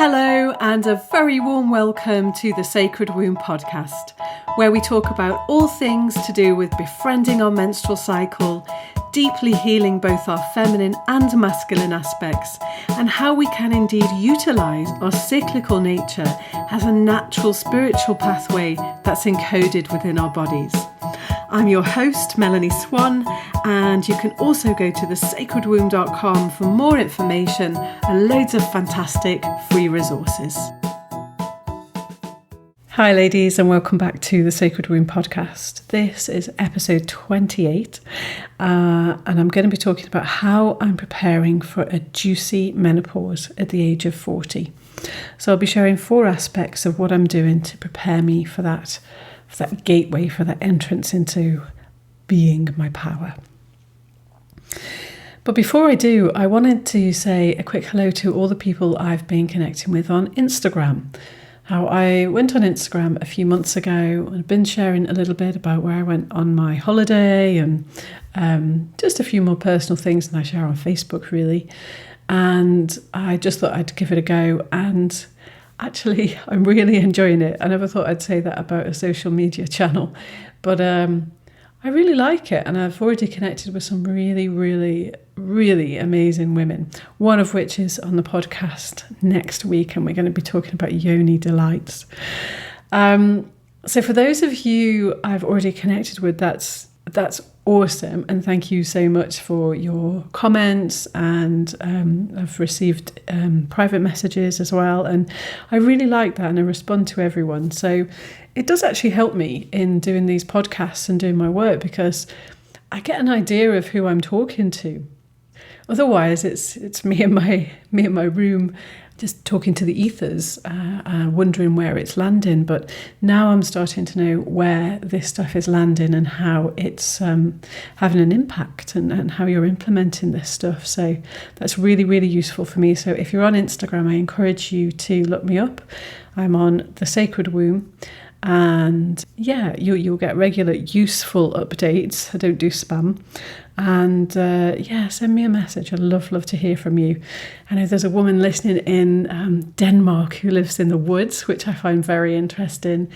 Hello, and a very warm welcome to the Sacred Womb podcast, where we talk about all things to do with befriending our menstrual cycle, deeply healing both our feminine and masculine aspects, and how we can indeed utilise our cyclical nature as a natural spiritual pathway that's encoded within our bodies. I'm your host, Melanie Swan, and you can also go to thesacredwomb.com for more information and loads of fantastic free resources. Hi ladies, and welcome back to the Sacred Womb podcast. This is episode 28, and I'm going to be talking about how I'm preparing for a juicy menopause at the age of 40. So I'll be sharing 4 aspects of what I'm doing to prepare me for that gateway, for that entrance into being my power. But before I do, I wanted to say a quick hello to all the people I've been connecting with on Instagram. How I went on Instagram a few months ago and I've been sharing a little bit about where I went on my holiday and just a few more personal things than I share on Facebook really. And I just thought I'd give it a go, and actually, I'm really enjoying it. I never thought I'd say that about a social media channel, but I really like it, and I've already connected with some really, really, really amazing women, one of which is on the podcast next week, and we're going to be talking about yoni delights. So for those of you I've already connected with, that's awesome, and thank you so much for your comments, and I've received private messages as well, and I really like that, and I respond to everyone. So it does actually help me in doing these podcasts and doing my work, because I get an idea of who I'm talking to. Otherwise it's me in my room just talking to the ethers, wondering where it's landing. But now I'm starting to know where this stuff is landing and how it's having an impact, and how you're implementing this stuff. So that's really, really useful for me. So if you're on Instagram, I encourage you to look me up. I'm on The Sacred Womb. And yeah, you'll get regular useful updates. I don't do spam. And send me a message. I'd love to hear from you. I know there's a woman listening in Denmark who lives in the woods, which I find very interesting.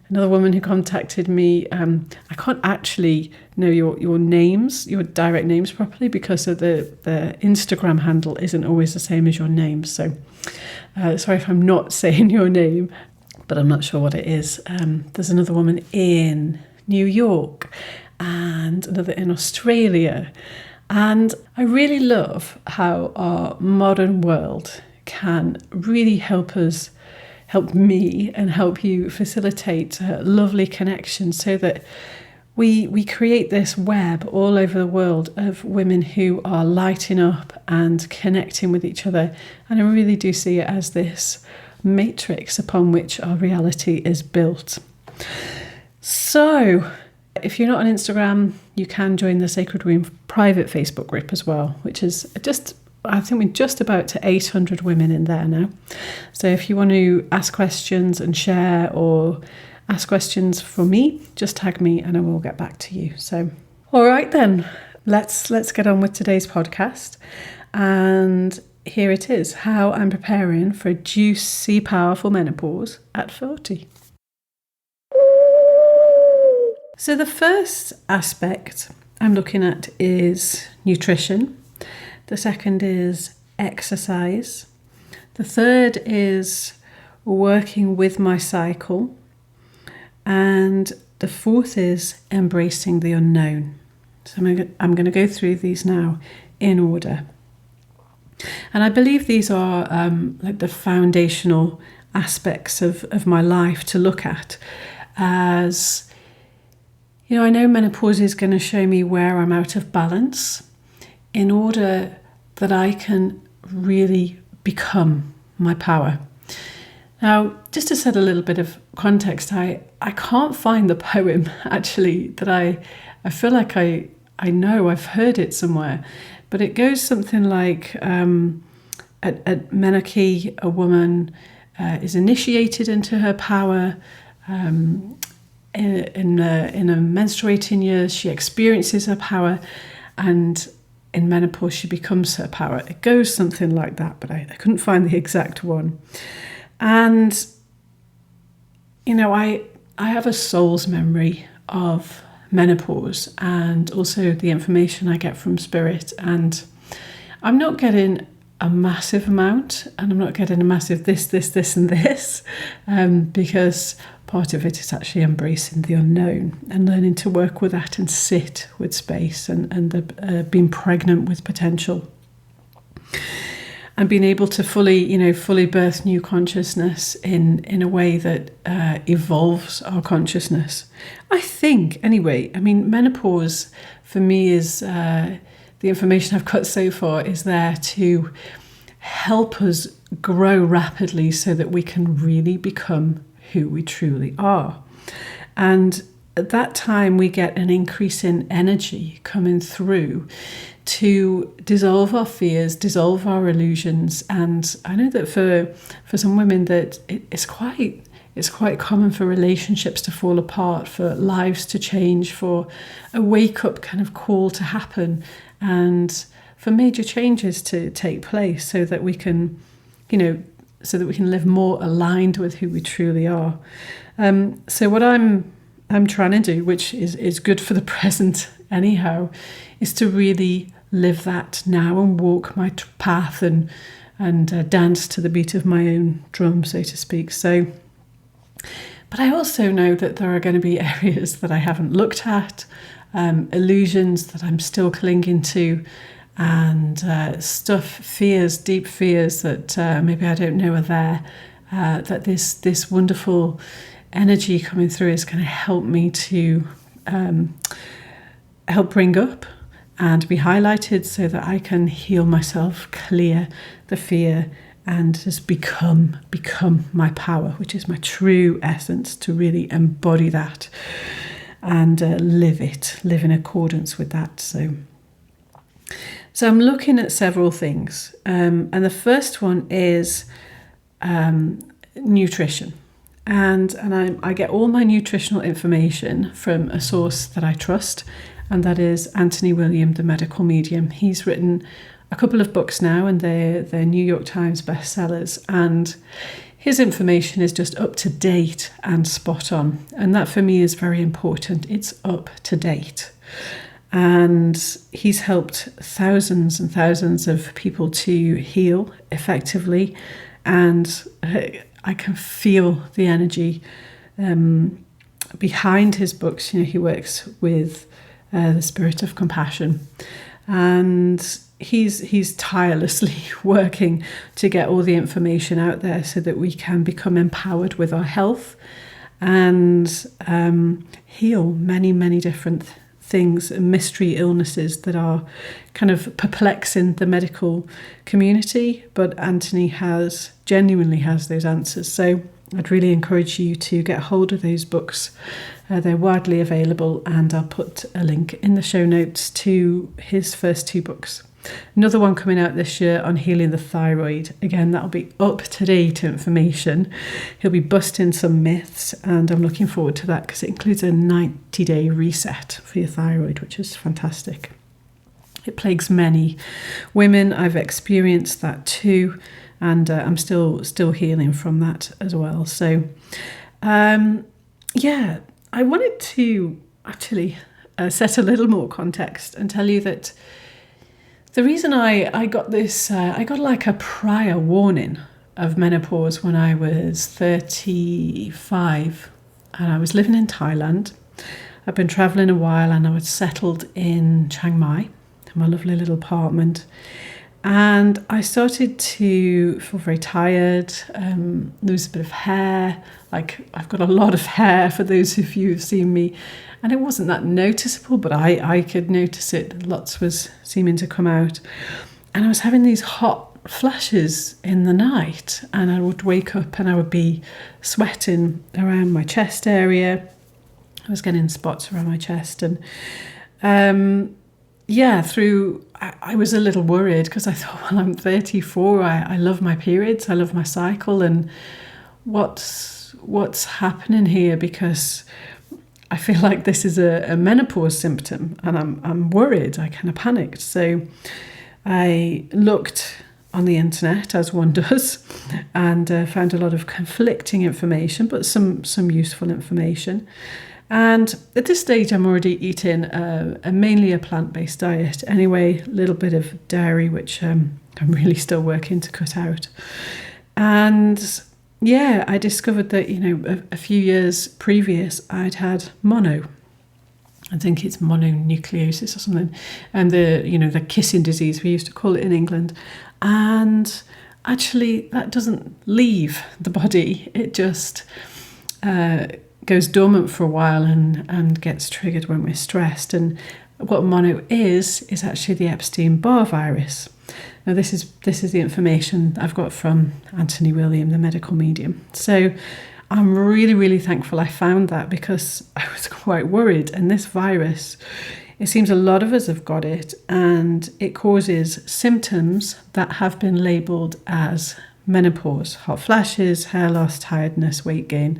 Another woman who contacted me, I can't actually know your names, your direct names properly, because of the Instagram handle isn't always the same as your name. So sorry if I'm not saying your name, but I'm not sure what it is. There's another woman in New York and another in Australia. And I really love how our modern world can really help me and help you facilitate lovely connections, so that we create this web all over the world of women who are lighting up and connecting with each other. And I really do see it as this matrix upon which our reality is built. So if you're not on Instagram, you can join the Sacred Womb private Facebook group as well, which is I think we're just about to 800 women in there now. So if you want to ask questions and share, or ask questions for me, just tag me and I will get back to you. So all right then, let's get on with today's podcast. And here it is, how I'm preparing for a juicy, powerful menopause at 40. So the first aspect I'm looking at is nutrition. The second is exercise. The third is working with my cycle. And the fourth is embracing the unknown. So I'm going to go through these now in order. And I believe these are like the foundational aspects of my life to look at. As you know, I know menopause is going to show me where I'm out of balance, in order that I can really become my power. Now, just to set a little bit of context, I can't find the poem actually that I feel like I know I've heard it somewhere, but it goes something like at menarche, a woman is initiated into her power. In a menstruating years, she experiences her power, and in menopause she becomes her power. It goes something like that, but I couldn't find the exact one. And, I have a soul's memory of menopause and also the information I get from spirit. And I'm not getting a massive amount, and I'm not getting a massive this, and this, because part of it is actually embracing the unknown and learning to work with that and sit with space and being pregnant with potential. And being able to fully birth new consciousness in a way that evolves our consciousness. I think, anyway, menopause for me is, the information I've got so far is there to help us grow rapidly so that we can really become who we truly are. And at that time, we get an increase in energy coming through to dissolve our fears, dissolve our illusions. And I know that for some women that it's quite common for relationships to fall apart, for lives to change, for a wake-up kind of call to happen, and for major changes to take place so that we can, live more aligned with who we truly are. So what I'm trying to do, which is good for the present anyhow, is to really live that now and walk my path and dance to the beat of my own drum, so to speak. So, but I also know that there are going to be areas that I haven't looked at, illusions that I'm still clinging to, and deep fears that maybe I don't know are there, that this wonderful energy coming through is going to help me to help bring up and be highlighted so that I can heal myself, clear the fear, and just become my power, which is my true essence, to really embody that and live in accordance with that. So I'm looking at several things, and the first one is nutrition. And I get all my nutritional information from a source that I trust, and that is Anthony William, the medical medium. He's written a couple of books now, and they're New York Times bestsellers, and his information is just up to date and spot on. And that for me is very important. It's up to date. And he's helped thousands and thousands of people to heal effectively, and I can feel the energy behind his books. He works with the spirit of compassion, and he's tirelessly working to get all the information out there so that we can become empowered with our health and heal many, many different things, mystery illnesses that are kind of perplexing the medical community, but Anthony genuinely has those answers. So I'd really encourage you to get hold of those books. They're widely available, and I'll put a link in the show notes to his first two books. Another one coming out this year on healing the thyroid. Again, that'll be up-to-date information. He'll be busting some myths, and I'm looking forward to that because it includes a 90-day reset for your thyroid, which is fantastic. It plagues many women. I've experienced that too, and I'm still healing from that as well. So, I wanted to actually set a little more context and tell you that the reason I got this, I got like a prior warning of menopause when I was 35, and I was living in Thailand. I'd been traveling a while, and I was settled in Chiang Mai, in my lovely little apartment. And I started to feel very tired, lose a bit of hair. Like, I've got a lot of hair, for those of you who've seen me. And it wasn't that noticeable, but I could notice it. Lots was seeming to come out. And I was having these hot flashes in the night. And I would wake up and I would be sweating around my chest area. I was getting spots around my chest. And I was a little worried because I thought, well, I'm 34. I love my periods. I love my cycle. And what's happening here? Because I feel like this is a menopause symptom, and I'm worried. I kind of panicked. So I looked on the internet, as one does, and found a lot of conflicting information, but some useful information. And at this stage, I'm already eating mainly a plant-based diet. Anyway, a little bit of dairy, which I'm really still working to cut out. And yeah, I discovered that, a few years previous, I'd had mono. I think it's mononucleosis or something. And the kissing disease, we used to call it in England. And actually, that doesn't leave the body. It just goes dormant for a while and gets triggered when we're stressed. And what mono is actually the Epstein-Barr virus. Now, this is the information I've got from Anthony William, the medical medium. So I'm really, really thankful I found that, because I was quite worried. And this virus, it seems a lot of us have got it, and it causes symptoms that have been labelled as menopause: hot flashes, hair loss, tiredness, weight gain.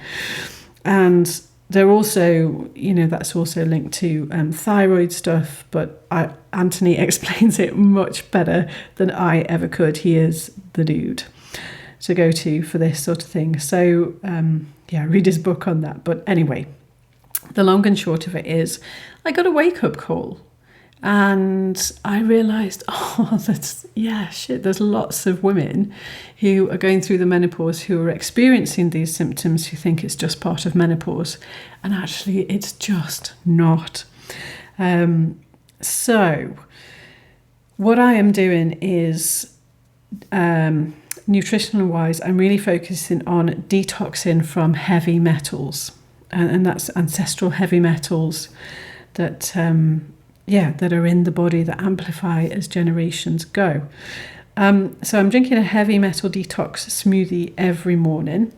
And they're also, that's also linked to thyroid stuff, but Anthony explains it much better than I ever could. He is the dude to go to for this sort of thing. So, read his book on that. But anyway, the long and short of it is, I got a wake-up call. And I realised, there's lots of women who are going through the menopause who are experiencing these symptoms, who think it's just part of menopause. And actually, it's just not. So what I am doing is, nutritional-wise, I'm really focusing on detoxing from heavy metals. And that's ancestral heavy metals that that are in the body, that amplify as generations go. So I'm drinking a heavy metal detox smoothie every morning.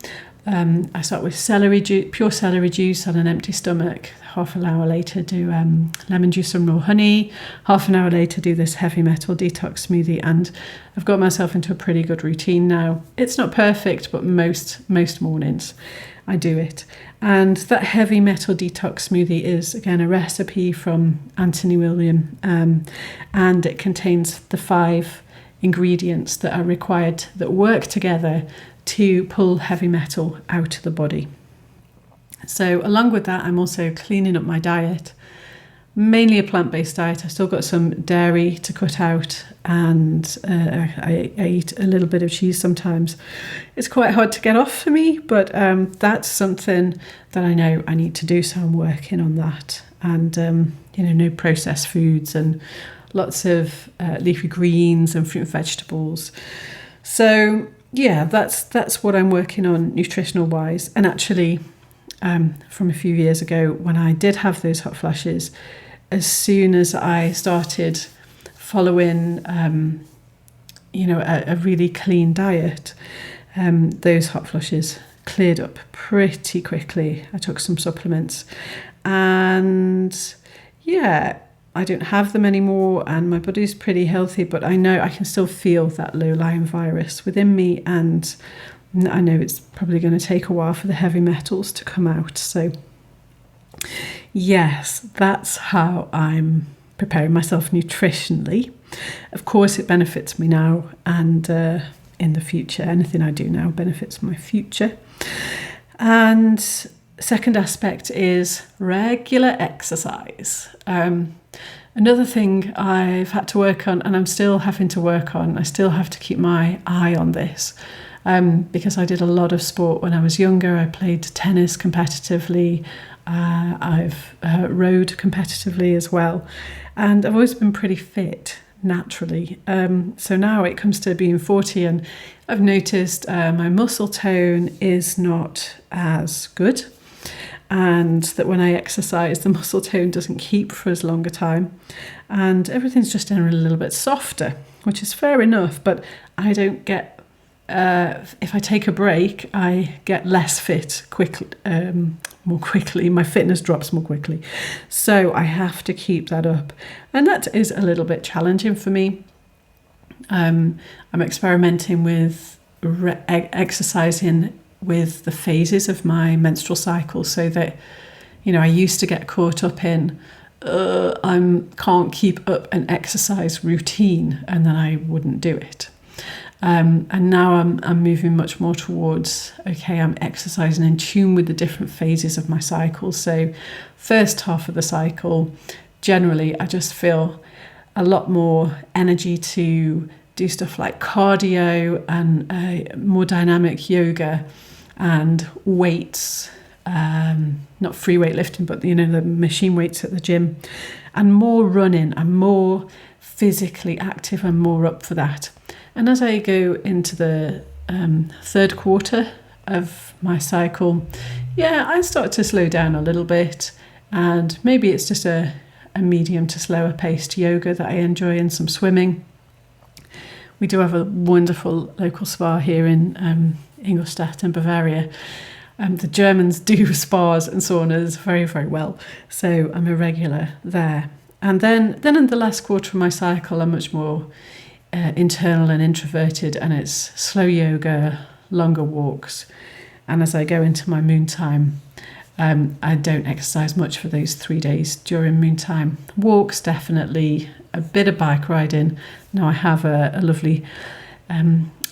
I start with pure celery juice on an empty stomach. Half an hour later, do lemon juice and raw honey. Half an hour later, do this heavy metal detox smoothie. And I've got myself into a pretty good routine now. It's not perfect, but most mornings I do it. And that heavy metal detox smoothie is, again, a recipe from Anthony William. And it contains the 5 ingredients that are required, that work together to pull heavy metal out of the body. So along with that, I'm also cleaning up my diet, mainly a plant-based diet. I've still got some dairy to cut out, and I eat a little bit of cheese sometimes. It's quite hard to get off for me, but that's something that I know I need to do, so I'm working on that. And, no processed foods, and lots of leafy greens and fruit and vegetables. So, that's what I'm working on nutritional-wise. And actually, from a few years ago, when I did have those hot flashes, as soon as I started following, a really clean diet, those hot flushes cleared up pretty quickly. I took some supplements, and I don't have them anymore, and my body's pretty healthy, but I know I can still feel that low-lying virus within me, and I know it's probably going to take a while for the heavy metals to come out. So yes, that's how I'm preparing myself nutritionally. Of course, it benefits me now, and in the future, anything I do now benefits my future. And second aspect is regular exercise. Another thing I've had to work on, and I'm still having to work on, I still have to keep my eye on this, because I did a lot of sport when I was younger. I played tennis competitively. I've rowed competitively as well. And I've always been pretty fit naturally. So now it comes to being 40, and I've noticed my muscle tone is not as good. And that when I exercise, the muscle tone doesn't keep for as long a time. And everything's just generally a little bit softer, which is fair enough. But I don't get, if I take a break, I get less fit more quickly. My fitness drops more quickly. So I have to keep that up. And that is a little bit challenging for me. I'm experimenting with exercising with the phases of my menstrual cycle, so that, I used to get caught up in, I can't keep up an exercise routine, and then I wouldn't do it. And now I'm moving much more towards, okay, I'm exercising in tune with the different phases of my cycle. So first half of the cycle, generally, I just feel a lot more energy to do stuff like cardio and more dynamic yoga and weights, not free weightlifting, but the machine weights at the gym, and more running. I'm more physically active and more up for that. And as I go into the third quarter of my cycle, I start to slow down a little bit, and maybe it's just a medium to slower paced yoga that I enjoy, and some swimming. We do have a wonderful local spa here in Ingolstadt in Bavaria. The Germans do spas and saunas very, very well, so I'm a regular there. And then in the last quarter of my cycle, I'm much more internal and introverted, and it's slow yoga, longer walks. And as I go into my moon time, I don't exercise much for those 3 days during moon time. Walks, definitely, a bit of bike riding. Now I have a lovely,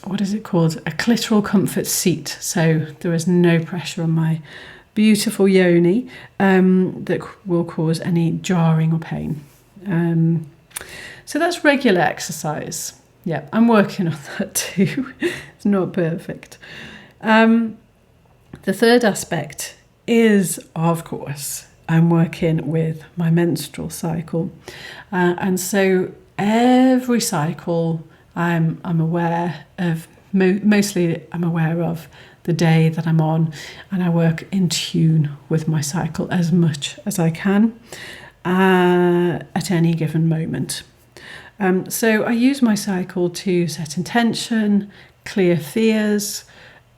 what is it called? A clitoral comfort seat. So there is no pressure on my beautiful yoni that will cause any jarring or pain. So that's regular exercise. Yeah, I'm working on that too. It's not perfect. The third aspect is, of course, I'm working with my menstrual cycle. And so every cycle I'm aware of, mostly I'm aware of the day that I'm on, and I work in tune with my cycle as much as I can at any given moment. So I use my cycle to set intention, clear fears,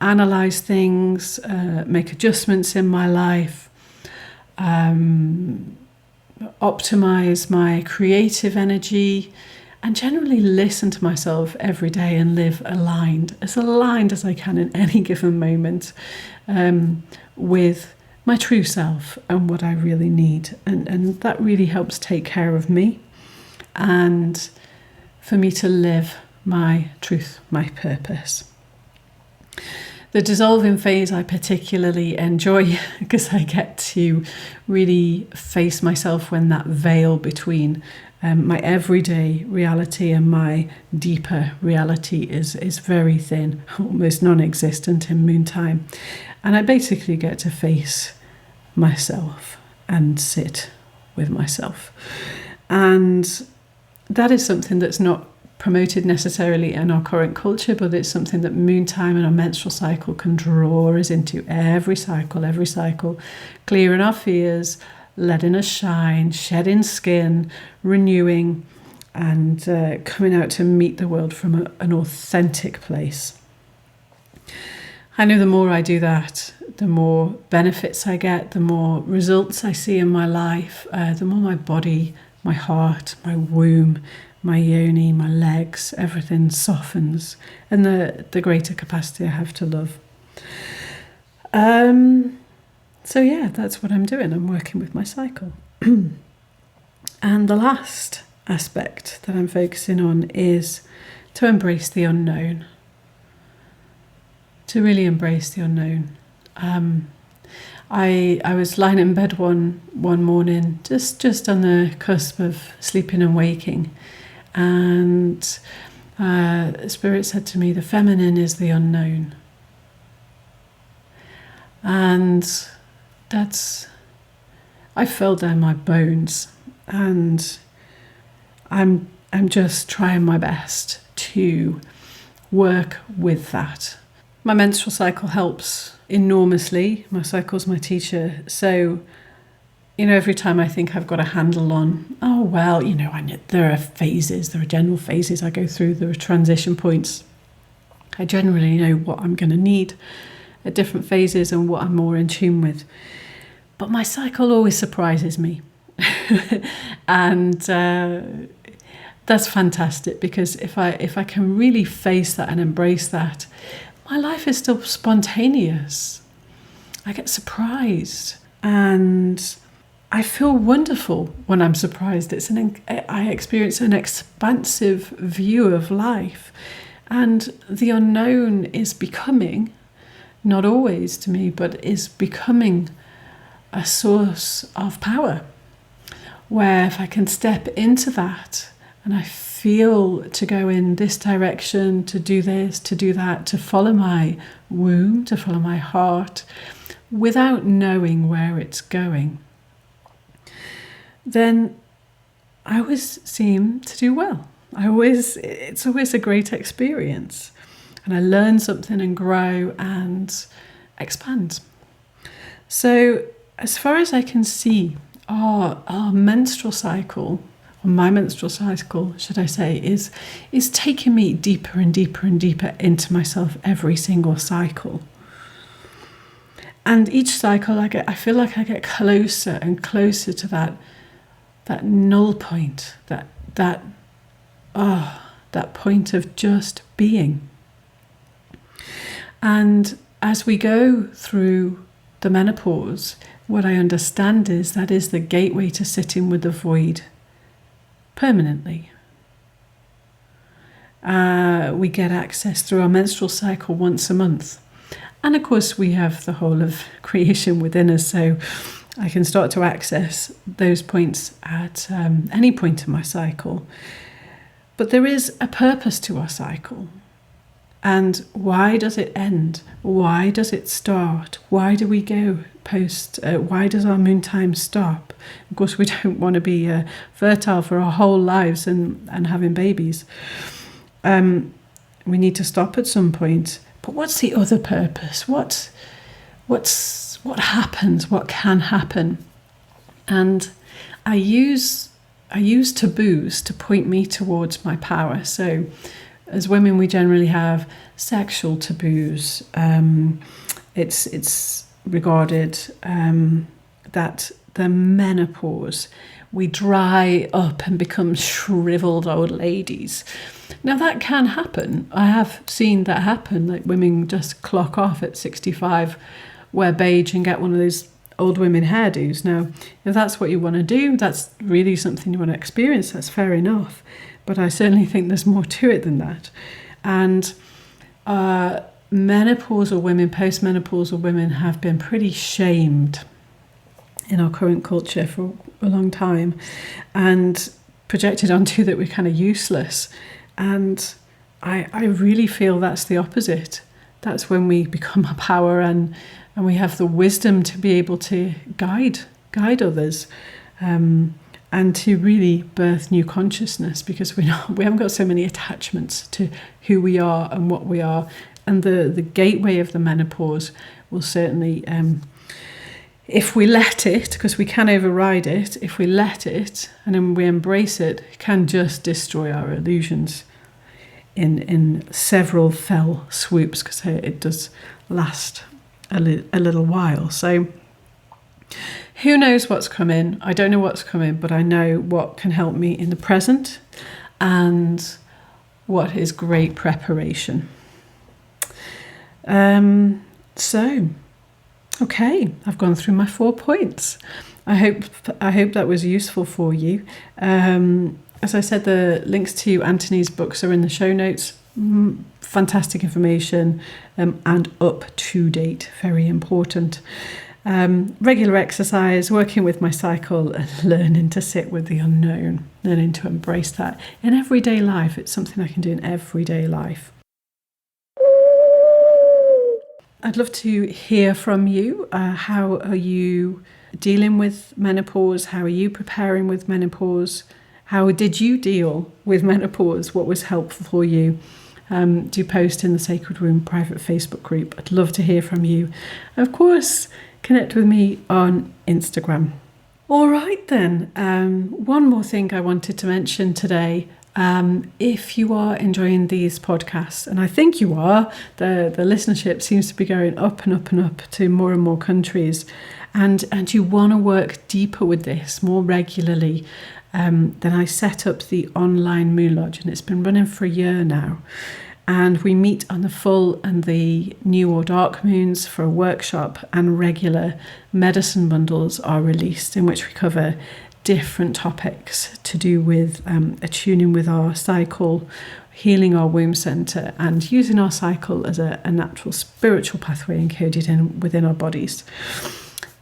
analyse things, make adjustments in my life, optimise my creative energy, and generally listen to myself every day and live aligned as I can in any given moment with my true self and what I really need. And that really helps take care of me and for me to live my truth, my purpose. The dissolving phase I particularly enjoy because I get to really face myself when that veil between my everyday reality and my deeper reality is very thin, almost non-existent in moon time. And I basically get to face myself and sit with myself. And that is something that's not promoted necessarily in our current culture, but it's something that moon time and our menstrual cycle can draw us into every cycle, clearing our fears, letting us shine, shedding skin, renewing, and coming out to meet the world from an authentic place. I know the more I do that, the more benefits I get, the more results I see in my life, the more my body, my heart, my womb, my yoni, my legs, everything softens, and the greater capacity I have to love. So yeah, that's what I'm doing. I'm working with my cycle. And the last aspect that I'm focusing on is to embrace the unknown. To really embrace the unknown. I was lying in bed one morning, just on the cusp of sleeping and waking, and Spirit said to me, the feminine is the unknown. And I felt down my bones, and I'm just trying my best to work with that. My menstrual cycle helps enormously. My cycle's my teacher. So, every time I think I've got a handle on, there are phases, there are general phases I go through, there are transition points. I generally know what I'm going to need at different phases and what I'm more in tune with. But my cycle always surprises me. And that's fantastic, because if I can really face that and embrace that, my life is still spontaneous. I get surprised And I feel wonderful when I'm surprised. I experience an expansive view of life. And the unknown is becoming, not always to me, but is becoming a source of power. Where if I can step into that and I feel to go in this direction, to do this, to do that, to follow my womb, to follow my heart, without knowing where it's going, then I always seem to do well. It's always a great experience. And I learn something and grow and expand. So as far as I can see, our menstrual cycle, or my menstrual cycle, should I say, is taking me deeper and deeper and deeper into myself every single cycle. And each cycle I feel like I get closer and closer to that null point, that point of just being. And as we go through the menopause, what I understand is that is the gateway to sitting with the void permanently. We get access through our menstrual cycle once a month. And of course, we have the whole of creation within us, so I can start to access those points at any point in my cycle. But there is a purpose to our cycle. And why does it end? Why does it start? Why do we go post? Why does our moon time stop? Of course, we don't want to be fertile for our whole lives and having babies. We need to stop at some point. But what's the other purpose? What happens? What can happen? And I use taboos to point me towards my power. So as women, we generally have sexual taboos. It's regarded that the menopause, we dry up and become shriveled old ladies. Now that can happen. I have seen that happen. Like women just clock off at 65, wear beige and get one of those old women hairdos. Now, if that's what you want to do, that's really something you want to experience, that's fair enough. But I certainly think there's more to it than that. And menopausal women, postmenopausal women have been pretty shamed in our current culture for a long time and projected onto that we're kind of useless. And I really feel that's the opposite. That's when we become a power and we have the wisdom to be able to guide others. And to really birth new consciousness, because we haven't got so many attachments to who we are and what we are. And the gateway of the menopause will certainly, if we let it, because we can override it, if we let it and then we embrace it, it can just destroy our illusions in several fell swoops, because it does last a little while. So who knows what's coming? I don't know what's coming, but I know what can help me in the present and what is great preparation. So, okay, I've gone through my 4 points. I hope that was useful for you. As I said, the links to Anthony's books are in the show notes. Fantastic information and up to date, very important. Regular exercise, working with my cycle, and learning to sit with the unknown, learning to embrace that in everyday life. It's something I can do in everyday life. I'd love to hear from you. How are you dealing with menopause? How are you preparing with menopause? How did you deal with menopause? What was helpful for you? Do post in the Sacred Womb private Facebook group. I'd love to hear from you. Of course, connect with me on Instagram. All right then, one more thing I wanted to mention today. If you are enjoying these podcasts, and I think you are, the listenership seems to be going up and up and up to more and more countries, and you want to work deeper with this more regularly, then I set up the online Moon Lodge, and it's been running for a year now. And we meet on the full and the new or dark moons for a workshop, and regular medicine bundles are released in which we cover different topics to do with attuning with our cycle, healing our womb center, and using our cycle as a natural spiritual pathway encoded in within our bodies.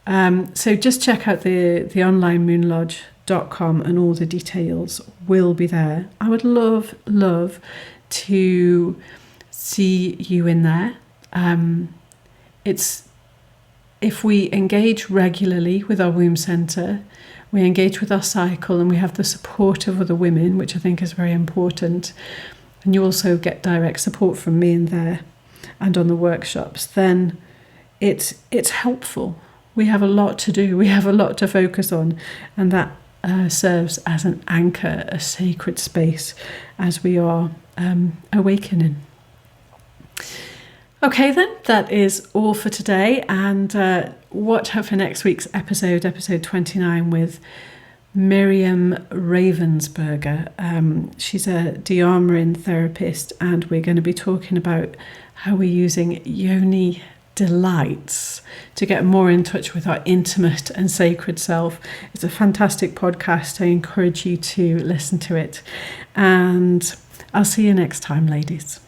So just check out the online moonlodge.com and all the details will be there. I would love to see you in there. It's if we engage regularly with our womb center, we engage with our cycle, and we have the support of other women, which I think is very important, and you also get direct support from me in there and on the workshops, then it's helpful. We have a lot to do, we have a lot to focus on, and that serves as an anchor, a sacred space as we are awakening. Okay then, that is all for today, and watch out for next week's episode 29, with Miriam Ravensburger. She's a de-armoring therapist, and we're going to be talking about how we're using yoni delights to get more in touch with our intimate and sacred self. It's a fantastic podcast. I encourage you to listen to it, and I'll see you next time, ladies.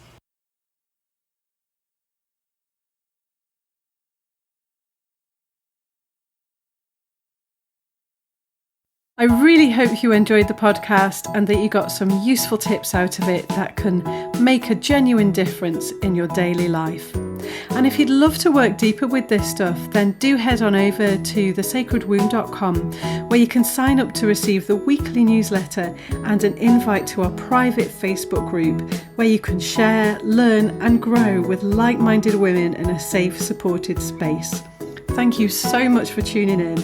I really hope you enjoyed the podcast and that you got some useful tips out of it that can make a genuine difference in your daily life. And if you'd love to work deeper with this stuff, then do head on over to thesacredwomb.com, where you can sign up to receive the weekly newsletter and an invite to our private Facebook group, where you can share, learn and grow with like-minded women in a safe, supported space. Thank you so much for tuning in.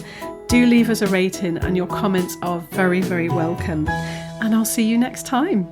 Do leave us a rating, and your comments are very, very welcome. And I'll see you next time.